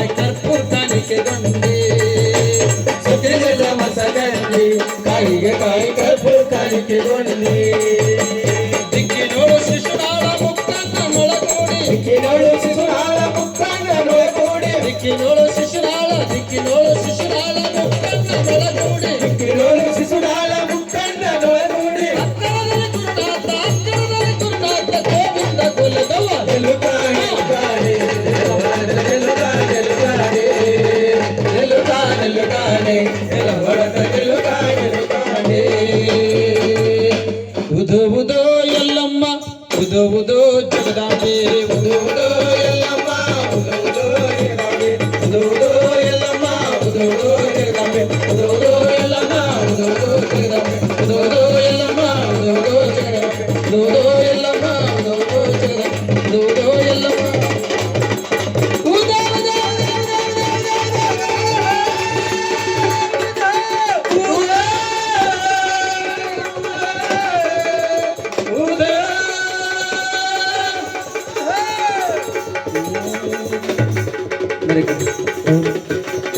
काय कर्पूर कानिके गंगे सुखिल मसगंगे काय कर्पूर कानिके गंगे दिक्किनोಡು ಶಿಶುನಾಳ ಮುಕ್ತಾಂಗ ನೊಳಗೂಡಿ ದಿಕ್ಕಿನೋಡು ಶಿಶುನಾಳ ಮುಕ್ತಾಂಗ ನೊಳಗೂಡಿ ದಿಕ್ಕಿನೋಡು ಶಿಶುನಾಳ ಮುಕ್ತಾಂಗ ನೊಳಗೂಡಿ ದಿಕ್ಕಿನೋಡು ಶಿಶುನಾಳ ಮುಕ್ತಾಂಗ ನೊಳಗೂಡಿ ಅಕ್ಕರದಲ್ಲಿ ಗುರುನಾಥ ಗೋವಿಂದ ಕುಲದವ ನಿಲುಕಾಣೆ ಉದೋ ಉದೋ ಎಲ್ಲಮ್ಮ ಉದೋ ಉದೋ ಜಗದಾಂಬೆ ಉದೋ ಉದೋ ಎಲ್ಲಮ್ಮ ಉದೋ ಉದೋ ಜಗದಾಂಬೆ ಉದೋ ಉದೋ ಎಲ್ಲಮ್ಮ ಉದೋ ಉದೋ ಜಗದಾಂಬೆ ಉದೋ ಉದೋ ಎಲ್ಲಮ್ಮ ಉದೋ ಉದೋ ಜಗದಾಂಬೆ ಉದೋ ಉದೋ ಎಲ್ಲಮ್ಮ ಉದೋ ಉದೋ ಜಗದಾಂಬೆ ಉದೋ ಉದೋ ಎಲ್ಲಮ್ಮ ಉದೋ ಉದೋ ಜಗದಾಂಬೆ ಉದೋ ಉದೋ ಎಲ್ಲಮ್ಮ Very good.